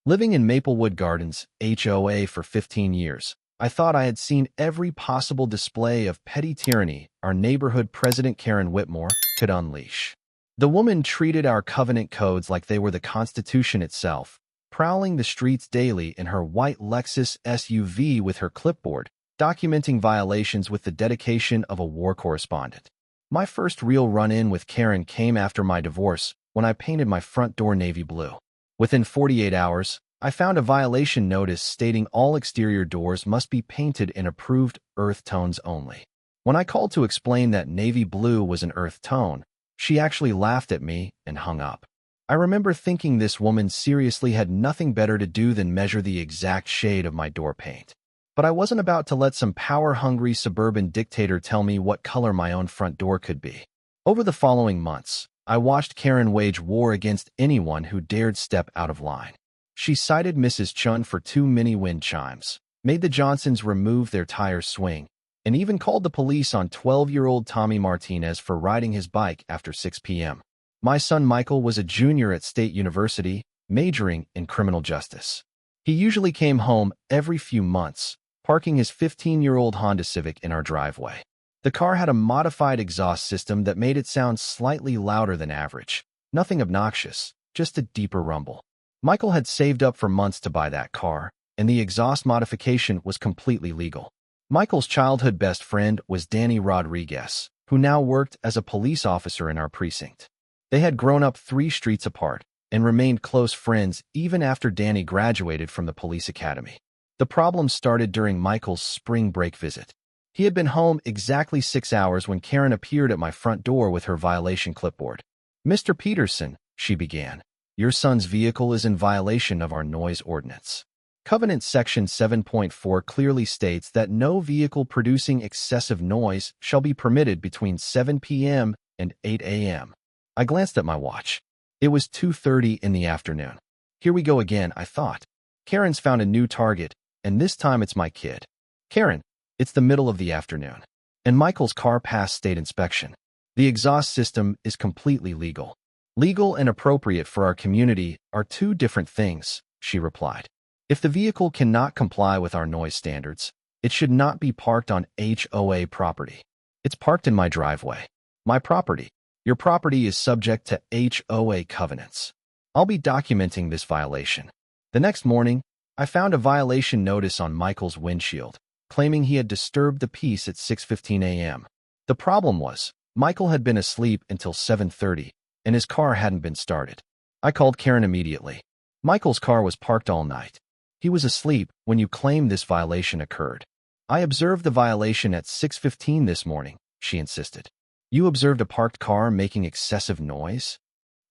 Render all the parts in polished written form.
Living in Maplewood Gardens, HOA, for 15 years, I thought I had seen every possible display of petty tyranny our neighborhood president Karen Whitmore could unleash. The woman treated our covenant codes like they were the Constitution itself, prowling the streets daily in her white Lexus SUV with her clipboard, documenting violations with the dedication of a war correspondent. My first real run-in with Karen came after my divorce when I painted my front door navy blue. Within 48 hours, I found a violation notice stating all exterior doors must be painted in approved earth tones only. When I called to explain that navy blue was an earth tone, she actually laughed at me and hung up. I remember thinking this woman seriously had nothing better to do than measure the exact shade of my door paint. But I wasn't about to let some power-hungry suburban dictator tell me what color my own front door could be. Over the following months, I watched Karen wage war against anyone who dared step out of line. She cited Mrs. Chun for too many wind chimes, made the Johnsons remove their tire swing, and even called the police on 12-year-old Tommy Martinez for riding his bike after 6 p.m. My son Michael was a junior at State University, majoring in criminal justice. He usually came home every few months, parking his 15-year-old Honda Civic in our driveway. The car had a modified exhaust system that made it sound slightly louder than average. Nothing obnoxious, just a deeper rumble. Michael had saved up for months to buy that car, and the exhaust modification was completely legal. Michael's childhood best friend was Danny Rodriguez, who now worked as a police officer in our precinct. They had grown up 3 streets apart and remained close friends even after Danny graduated from the police academy. The problem started during Michael's spring break visit. He had been home exactly 6 hours when Karen appeared at my front door with her violation clipboard. "Mr. Peterson," she began, "your son's vehicle is in violation of our noise ordinance. Covenant Section 7.4 clearly states that no vehicle producing excessive noise shall be permitted between 7 p.m. and 8 a.m. I glanced at my watch. It was 2:30 in the afternoon. Here we go again, I thought. Karen's found a new target, and this time it's my kid. "Karen, it's the middle of the afternoon, and Michael's car passed state inspection. The exhaust system is completely legal. Legal and appropriate for our community are 2 different things," she replied. "If the vehicle cannot comply with our noise standards, it should not be parked on HOA property. It's parked in my driveway. My property. Your property is subject to HOA covenants. I'll be documenting this violation." The next morning, I found a violation notice on Michael's windshield, claiming he had disturbed the peace at 6:15 a.m. The problem was, Michael had been asleep until 7:30, and his car hadn't been started. I called Karen immediately. "Michael's car was parked all night. He was asleep when you claimed this violation occurred." "I observed the violation at 6:15 this morning," she insisted. "You observed a parked car making excessive noise?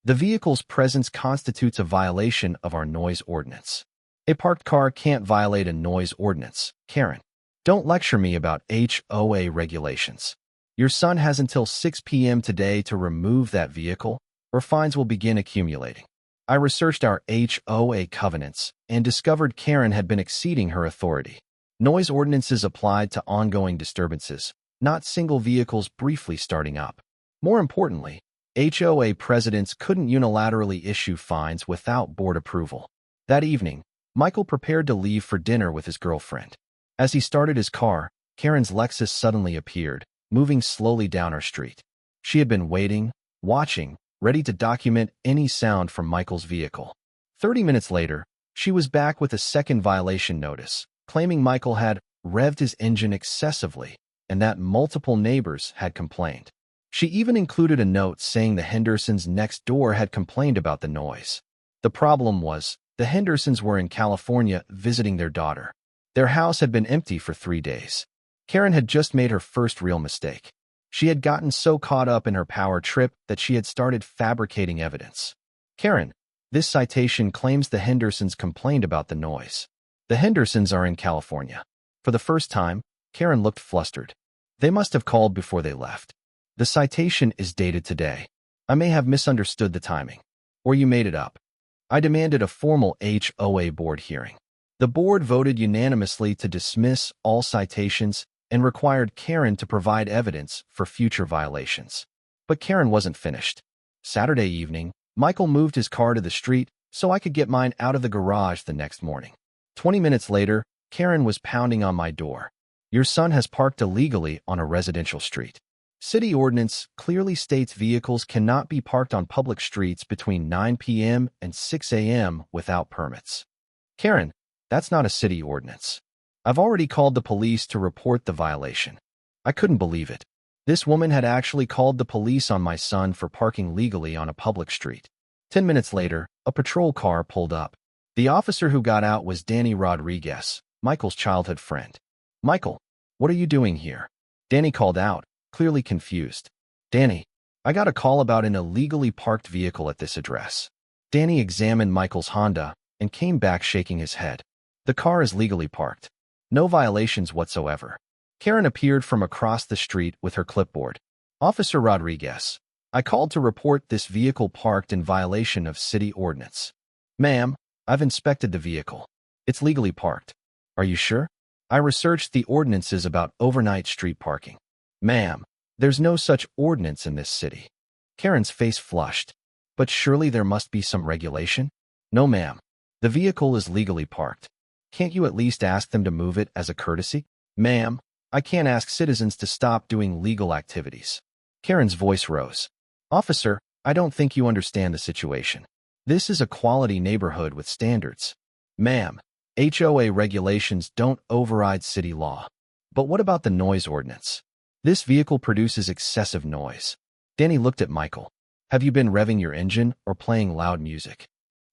The vehicle's presence constitutes a violation of our noise ordinance. A parked car can't violate a noise ordinance, Karen. Don't lecture me about HOA regulations. Your son has until 6 p.m. today to remove that vehicle, or fines will begin accumulating." I researched our HOA covenants and discovered Karen had been exceeding her authority. Noise ordinances applied to ongoing disturbances, not single vehicles briefly starting up. More importantly, HOA presidents couldn't unilaterally issue fines without board approval. That evening, Michael prepared to leave for dinner with his girlfriend. As he started his car, Karen's Lexus suddenly appeared, moving slowly down our street. She had been waiting, watching, ready to document any sound from Michael's vehicle. 30 minutes later, she was back with a second violation notice, claiming Michael had revved his engine excessively and that multiple neighbors had complained. She even included a note saying the Hendersons next door had complained about the noise. The problem was, the Hendersons were in California visiting their daughter. Their house had been empty for 3 days. Karen had just made her first real mistake. She had gotten so caught up in her power trip that she had started fabricating evidence. "Karen, this citation claims the Hendersons complained about the noise. The Hendersons are in California." For the first time, Karen looked flustered. "They must have called before they left. The citation is dated today. I may have misunderstood the timing. Or you made it up." I demanded a formal HOA board hearing. The board voted unanimously to dismiss all citations and required Karen to provide evidence for future violations. But Karen wasn't finished. Saturday evening, Michael moved his car to the street so I could get mine out of the garage the next morning. 20 minutes later, Karen was pounding on my door. Your son has parked illegally on a residential street. City ordinance clearly states vehicles cannot be parked on public streets between 9 p.m. and 6 a.m. without permits. Karen, that's not a city ordinance. I've already called the police to report the violation. I couldn't believe it. This woman had actually called the police on my son for parking legally on a public street. 10 minutes later, a patrol car pulled up. The officer who got out was Danny Rodriguez, Michael's childhood friend. Michael, what are you doing here? Danny called out, clearly confused. Danny, I got a call about an illegally parked vehicle at this address. Danny examined Michael's Honda and came back shaking his head. The car is legally parked. No violations whatsoever. Karen appeared from across the street with her clipboard. Officer Rodriguez, I called to report this vehicle parked in violation of city ordinance. Ma'am, I've inspected the vehicle. It's legally parked. Are you sure? I researched the ordinances about overnight street parking. Ma'am, there's no such ordinance in this city. Karen's face flushed. But surely there must be some regulation? No, ma'am. The vehicle is legally parked. Can't you at least ask them to move it as a courtesy? Ma'am, I can't ask citizens to stop doing legal activities. Karen's voice rose. Officer, I don't think you understand the situation. This is a quality neighborhood with standards. Ma'am, HOA regulations don't override city law. But what about the noise ordinance? This vehicle produces excessive noise. Danny looked at Michael. Have you been revving your engine or playing loud music?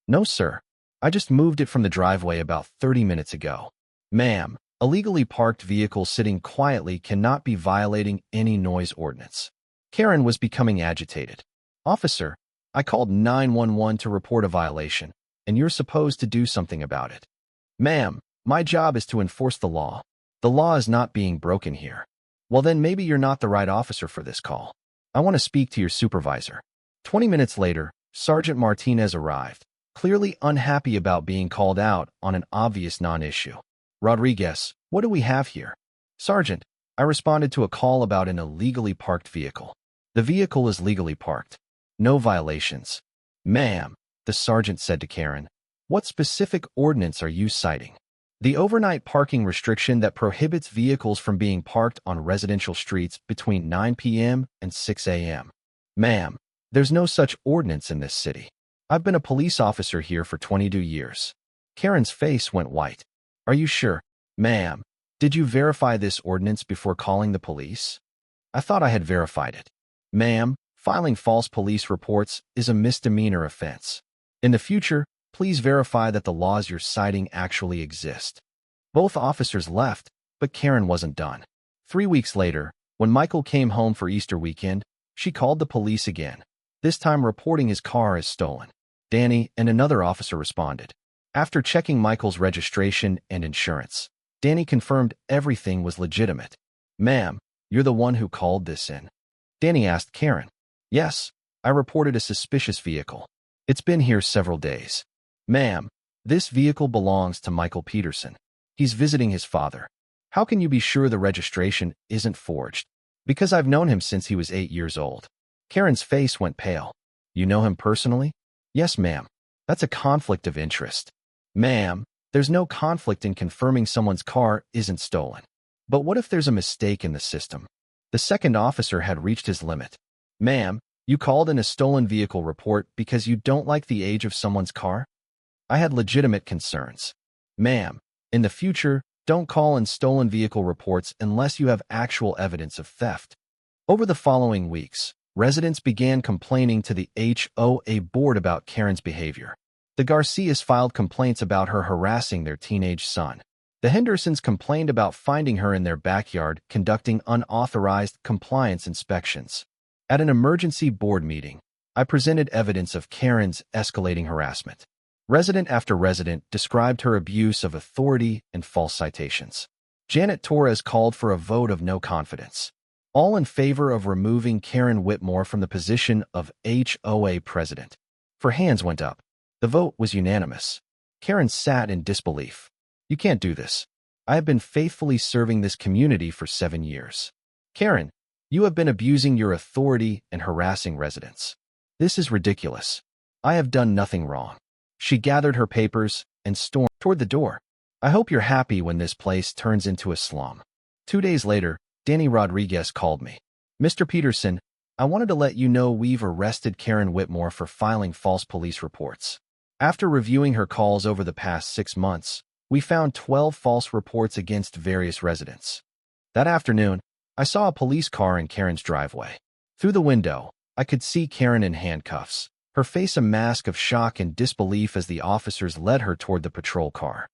No, sir. I just moved it from the driveway about 30 minutes ago. Ma'am, a legally parked vehicle sitting quietly cannot be violating any noise ordinance. Karen was becoming agitated. Officer, I called 911 to report a violation, and you're supposed to do something about it. Ma'am, my job is to enforce the law. The law is not being broken here. Well, then maybe you're not the right officer for this call. I want to speak to your supervisor. 20 minutes later, Sergeant Martinez arrived, clearly unhappy about being called out on an obvious non-issue. Rodriguez, what do we have here? Sergeant, I responded to a call about an illegally parked vehicle. The vehicle is legally parked. No violations. Ma'am, the sergeant said to Karen, what specific ordinance are you citing? The overnight parking restriction that prohibits vehicles from being parked on residential streets between 9 p.m. and 6 a.m. Ma'am, there's no such ordinance in this city. I've been a police officer here for 22 years. Karen's face went white. Are you sure? Ma'am, did you verify this ordinance before calling the police? I thought I had verified it. Ma'am, filing false police reports is a misdemeanor offense. In the future, please verify that the laws you're citing actually exist. Both officers left, but Karen wasn't done. 3 weeks later, when Michael came home for Easter weekend, she called the police again, this time reporting his car as stolen. Danny and another officer responded. After checking Michael's registration and insurance, Danny confirmed everything was legitimate. Ma'am, you're the one who called this in? Danny asked Karen. Yes, I reported a suspicious vehicle. It's been here several days. Ma'am, this vehicle belongs to Michael Peterson. He's visiting his father. How can you be sure the registration isn't forged? Because I've known him since he was 8 years old. Karen's face went pale. You know him personally? Yes, ma'am. That's a conflict of interest. Ma'am, there's no conflict in confirming someone's car isn't stolen. But what if there's a mistake in the system? The second officer had reached his limit. Ma'am, you called in a stolen vehicle report because you don't like the age of someone's car? I had legitimate concerns. Ma'am, in the future, don't call in stolen vehicle reports unless you have actual evidence of theft. Over the following weeks, residents began complaining to the HOA board about Karen's behavior. The Garcias filed complaints about her harassing their teenage son. The Hendersons complained about finding her in their backyard conducting unauthorized compliance inspections. At an emergency board meeting, I presented evidence of Karen's escalating harassment. Resident after resident described her abuse of authority and false citations. Janet Torres called for a vote of no confidence. All in favor of removing Karen Whitmore from the position of HOA president. Her hands went up. The vote was unanimous. Karen sat in disbelief. You can't do this. I have been faithfully serving this community for 7 years. Karen, you have been abusing your authority and harassing residents. This is ridiculous. I have done nothing wrong. She gathered her papers and stormed toward the door. I hope you're happy when this place turns into a slum. 2 days later, Danny Rodriguez called me. Mr. Peterson, I wanted to let you know we've arrested Karen Whitmore for filing false police reports. After reviewing her calls over the past 6 months, we found 12 false reports against various residents. That afternoon, I saw a police car in Karen's driveway. Through the window, I could see Karen in handcuffs, her face a mask of shock and disbelief as the officers led her toward the patrol car.